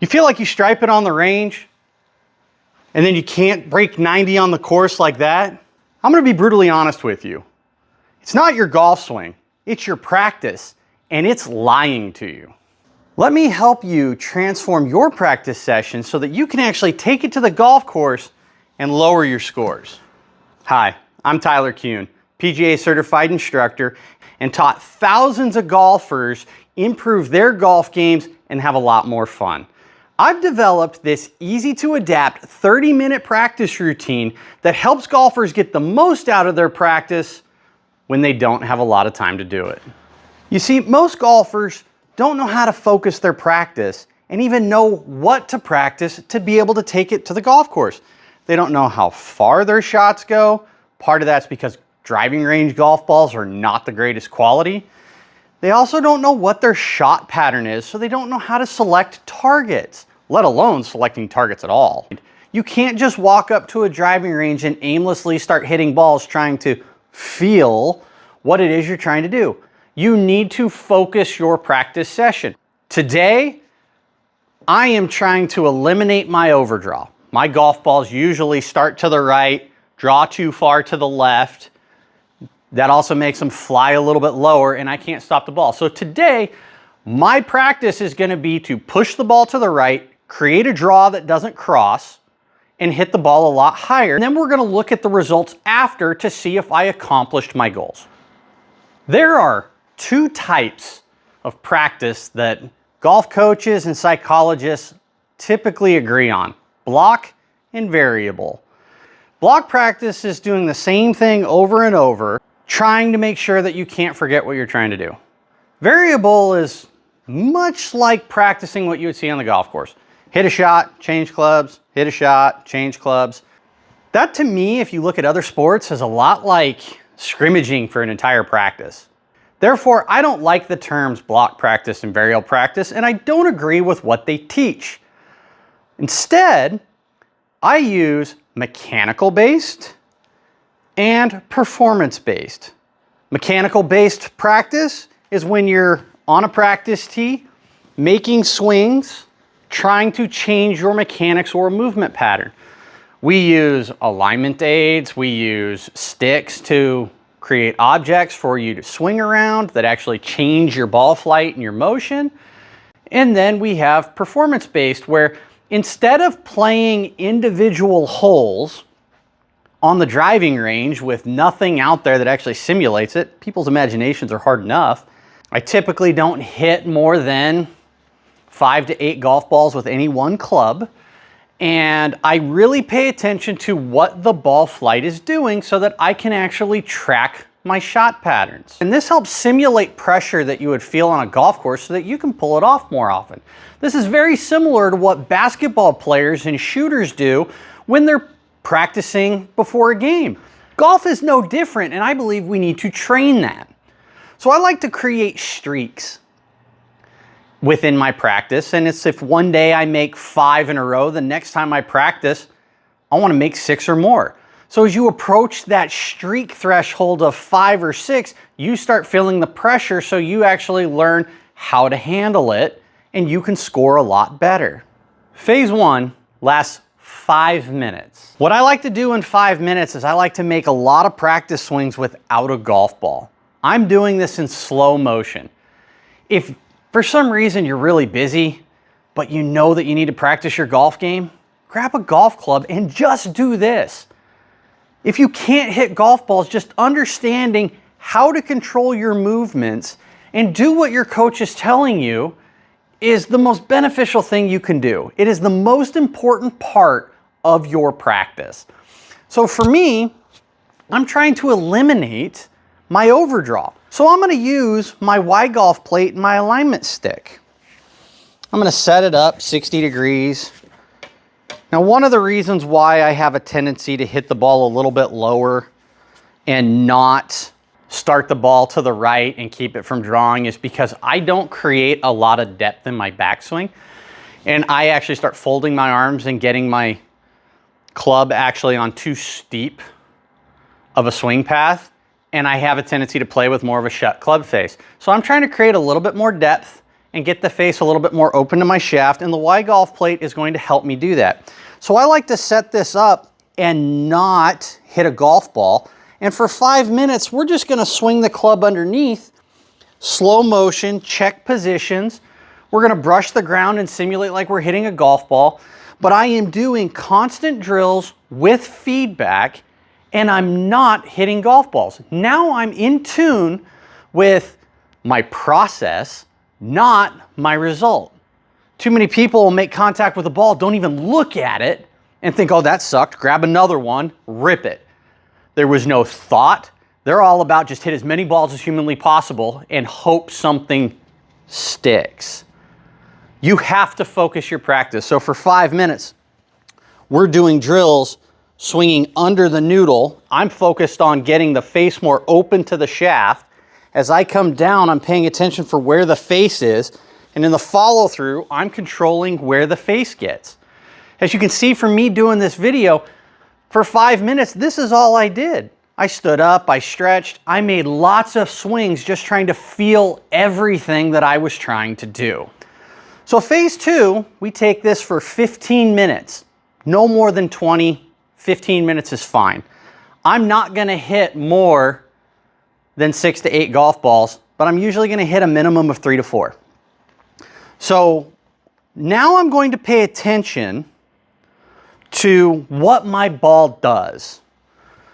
You feel like you stripe it on the range and then you can't break 90 on the course like that? I'm gonna be brutally honest with you. It's not your golf swing, it's your practice, and it's lying to you. Let me help you transform your practice session so that you can actually take it to the golf course and lower your scores. Hi, I'm TyKoon, PGA certified instructor, and taught thousands of golfers improve their golf games and have a lot more fun. I've developed this easy to adapt 30-minute practice routine that helps golfers get the most out of their practice when they don't have a lot of time to do it. You see, most golfers don't know how to focus their practice and even know what to practice to be able to take it to the golf course. They don't know how far their shots go. Part of that's because driving range golf balls are not the greatest quality. They also don't know what their shot pattern is, so they don't know how to select targets, let alone selecting targets at all. You can't just walk up to a driving range and aimlessly start hitting balls trying to feel what it is you're trying to do. You need to focus your practice session. Today, I am trying to eliminate my overdraw. My golf balls usually start to the right, draw too far to the left. That also makes them fly a little bit lower and I can't stop the ball. So today, my practice is gonna be to push the ball to the right, create a draw that doesn't cross, and hit the ball a lot higher. And then we're gonna look at the results after to see if I accomplished my goals. There are two types of practice that golf coaches and psychologists typically agree on: block and variable. Block practice is doing the same thing over and over, trying to make sure that you can't forget what you're trying to do. Variable is much like practicing what you would see on the golf course. Hit a shot, change clubs, hit a shot, change clubs. That to me, if you look at other sports, is a lot like scrimmaging for an entire practice. Therefore, I don't like the terms block practice and variable practice, and I don't agree with what they teach. Instead, I use mechanical-based and performance-based. Mechanical-based practice is when you're on a practice tee, making swings, trying to change your mechanics or movement pattern. We use alignment aids, we use sticks to create objects for you to swing around that actually change your ball flight and your motion. And then we have performance-based, where instead of playing individual holes on the driving range with nothing out there that actually simulates it, people's imaginations are hard enough. I typically don't hit more than 5 to 8 golf balls with any one club. And I really pay attention to what the ball flight is doing so that I can actually track my shot patterns. And this helps simulate pressure that you would feel on a golf course so that you can pull it off more often. This is very similar to what basketball players and shooters do when they're practicing before a game. Golf is no different, and I believe we need to train that. So I like to create streaks within my practice, and it's if one day I make 5 in a row, the next time I practice, I want to make 6 or more. So as you approach that streak threshold of 5 or 6, you start feeling the pressure, so you actually learn how to handle it, and you can score a lot better. Phase 1 lasts 5 minutes. What I like to do in 5 minutes is I like to make a lot of practice swings without a golf ball. I'm doing this in slow motion. If for some reason you're really busy, but you know that you need to practice your golf game, grab a golf club and just do this. If you can't hit golf balls, just understanding how to control your movements and do what your coach is telling you is the most beneficial thing you can do. It is the most important part of your practice. So for me, I'm trying to eliminate my overdraw. So I'm gonna use my wide golf plate and my alignment stick. I'm gonna set it up 60 degrees. Now, one of the reasons why I have a tendency to hit the ball a little bit lower and not start the ball to the right and keep it from drawing is because I don't create a lot of depth in my backswing. And I actually start folding my arms and getting my club actually on too steep of a swing path. And I have a tendency to play with more of a shut club face. So I'm trying to create a little bit more depth and get the face a little bit more open to my shaft, and the Y golf plate is going to help me do that. So I like to set this up and not hit a golf ball. And for 5 minutes, we're just gonna swing the club underneath, slow motion, check positions. We're gonna brush the ground and simulate like we're hitting a golf ball. But I am doing constant drills with feedback, and I'm not hitting golf balls. Now I'm in tune with my process, not my result. Too many people will make contact with the ball, don't even look at it, and think, oh, that sucked, grab another one, rip it. There was no thought. They're all about just hit as many balls as humanly possible and hope something sticks. You have to focus your practice. So for 5 minutes, we're doing drills, swinging under the noodle. I'm focused on getting the face more open to the shaft. As I come down, I'm paying attention for where the face is. And in the follow through, I'm controlling where the face gets. As you can see from me doing this video, for 5 minutes, this is all I did. I stood up, I stretched, I made lots of swings just trying to feel everything that I was trying to do. So phase 2, we take this for 15 minutes. No more than 20, 15 minutes is fine. I'm not gonna hit more than 6 to 8 golf balls, but I'm usually gonna hit a minimum of 3 to 4. So now I'm going to pay attention to what my ball does.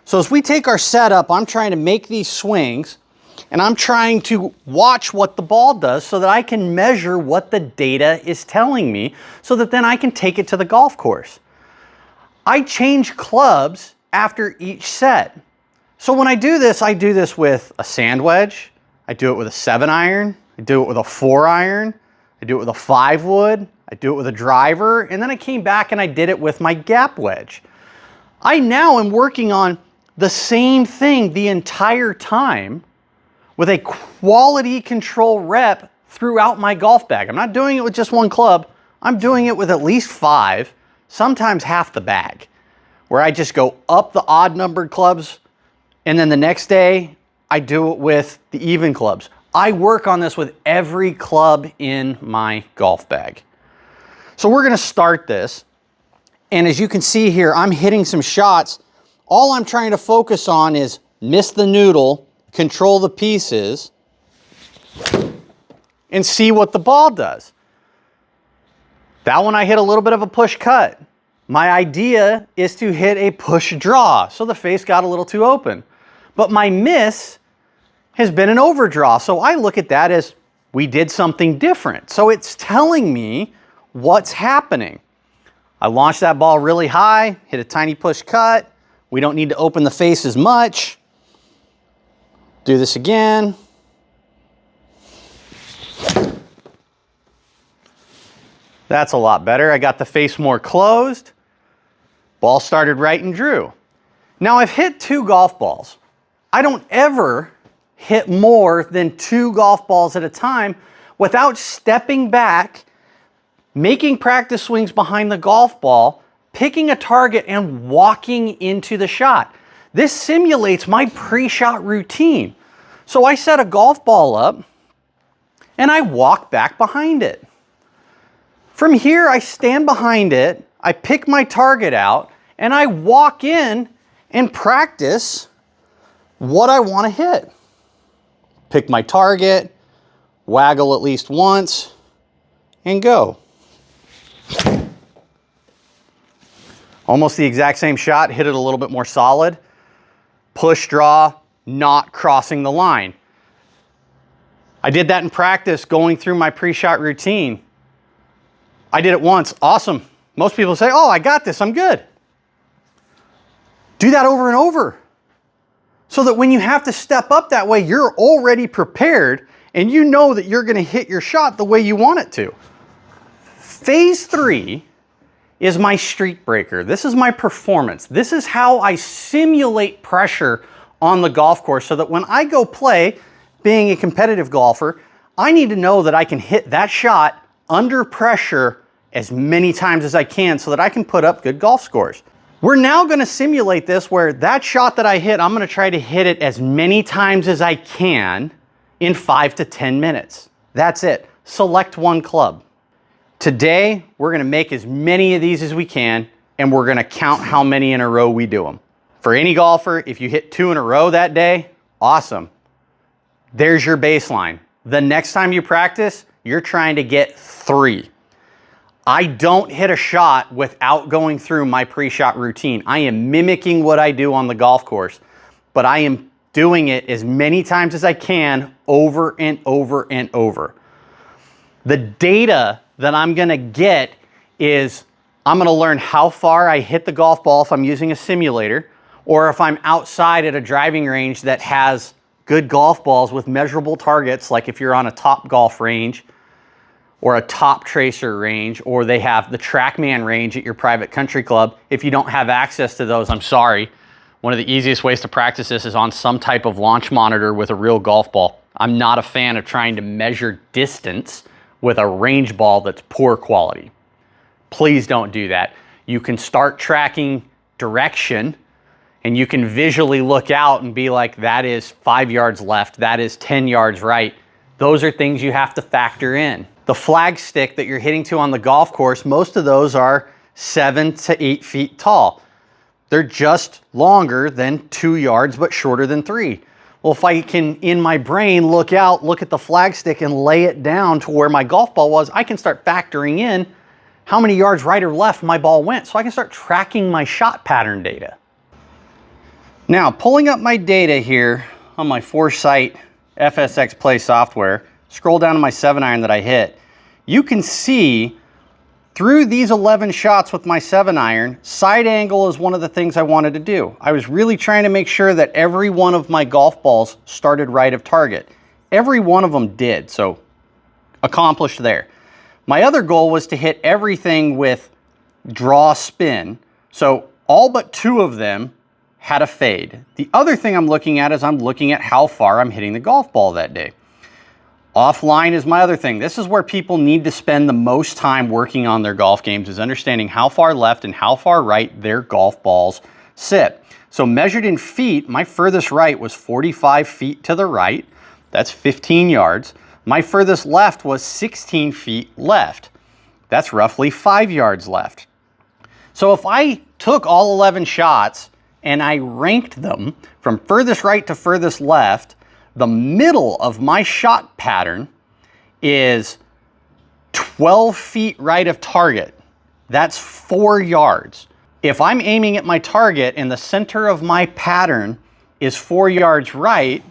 So as we take our setup, I'm trying to make these swings, and I'm trying to watch what the ball does so that I can measure what the data is telling me, so that then I can take it to the golf course. I change clubs after each set. So when I do this with a sand wedge, I do it with a 7-iron, I do it with a 4-iron, I do it with a 5-wood, I do it with a driver, and then I came back and I did it with my gap wedge. I now am working on the same thing the entire time with a quality control rep throughout my golf bag. I'm not doing it with just one club. I'm doing it with at least 5, sometimes half the bag, where I just go up the odd numbered clubs, and then the next day I do it with the even clubs. I work on this with every club in my golf bag. So we're gonna start this, and as you can see here, I'm hitting some shots. All I'm trying to focus on is miss the noodle, control the pieces, and see what the ball does. That one I hit a little bit of a push cut. My idea is to hit a push draw, so the face got a little too open. But my miss has been an overdraw, so I look at that as we did something different. So it's telling me what's happening. I launched that ball really high, hit a tiny push cut. We don't need to open the face as much. Do this again. That's a lot better. I got the face more closed. Ball started right and drew. Now I've hit 2 golf balls. I don't ever hit more than 2 golf balls at a time without stepping back, making practice swings behind the golf ball, picking a target and walking into the shot. This simulates my pre-shot routine. So I set a golf ball up and I walk back behind it. From here, I stand behind it, I pick my target out, and I walk in and practice what I want to hit. Pick my target, waggle at least once, and go. Almost the exact same shot, hit it a little bit more solid. Push draw, not crossing the line. I did that in practice going through my pre-shot routine. I did it once, awesome. Most people say, oh, I got this, I'm good. Do that over and over, so that when you have to step up that way, you're already prepared and you know that you're gonna hit your shot the way you want it to. Phase 3 is my streak breaker. This is my performance. This is how I simulate pressure on the golf course, so that when I go play, being a competitive golfer, I need to know that I can hit that shot under pressure as many times as I can, so that I can put up good golf scores. We're now gonna simulate this where that shot that I hit, I'm gonna try to hit it as many times as I can in 5 to 10 minutes. That's it. select one club. Today, we're gonna make as many of these as we can, and we're gonna count how many in a row we do them. For any golfer, if you hit 2 in a row that day, awesome. There's your baseline. The next time you practice, you're trying to get 3. I don't hit a shot without going through my pre-shot routine. I am mimicking what I do on the golf course, but I am doing it as many times as I can over and over and over. The data that I'm gonna get is I'm gonna learn how far I hit the golf ball if I'm using a simulator, or if I'm outside at a driving range that has good golf balls with measurable targets, like if you're on a Top Golf range or a Top Tracer range, or they have the TrackMan range at your private country club. If you don't have access to those, I'm sorry. One of the easiest ways to practice this is on some type of launch monitor with a real golf ball. I'm not a fan of trying to measure distance with a range ball that's poor quality. Please don't do that. You can start tracking direction, and you can visually look out and be like, that is 5 yards left, that is 10 yards right. Those are things you have to factor in. The flag stick that you're hitting to on the golf course, most of those are 7 to 8 feet tall. They're just longer than 2 yards, but shorter than 3. Well, if I can, in my brain, look out, look at the flag stick and lay it down to where my golf ball was, I can start factoring in how many yards right or left my ball went, so I can start tracking my shot pattern data. Now, pulling up my data here on my Foresight FSX Play software, scroll down to my 7-iron that I hit, you can see through these 11 shots with my 7-iron, side angle is one of the things I wanted to do. I was really trying to make sure that every one of my golf balls started right of target. Every one of them did, so accomplished there. My other goal was to hit everything with draw spin, so all but 2 of them had a fade. The other thing I'm looking at is I'm looking at how far I'm hitting the golf ball that day. Offline is my other thing. This is where people need to spend the most time working on their golf games, is understanding how far left and how far right their golf balls sit. So measured in feet, my furthest right was 45 feet to the right. That's 15 yards. My furthest left was 16 feet left. That's roughly 5 yards left. So if I took all 11 shots and I ranked them from furthest right to furthest left, the middle of my shot pattern is 12 feet right of target. That's 4 yards. If I'm aiming at my target and the center of my pattern is 4 yards right,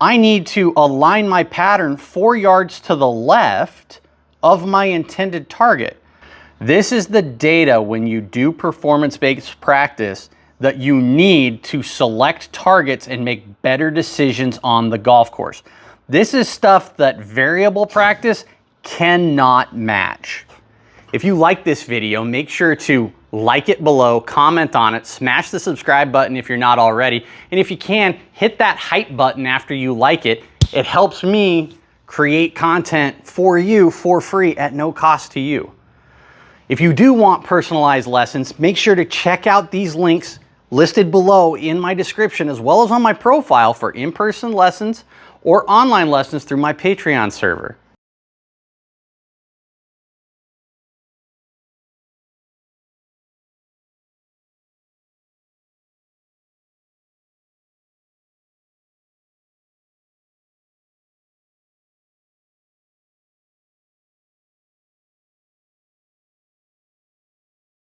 I need to align my pattern 4 yards to the left of my intended target. This is the data when you do performance-based practice that you need to select targets and make better decisions on the golf course. This is stuff that variable practice cannot match. If you like this video, make sure to like it below, comment on it, smash the subscribe button if you're not already, and if you can, hit that hype button after you like it. It helps me create content for you for free at no cost to you. If you do want personalized lessons, make sure to check out these links listed below in my description, as well as on my profile for in-person lessons or online lessons through my Patreon server.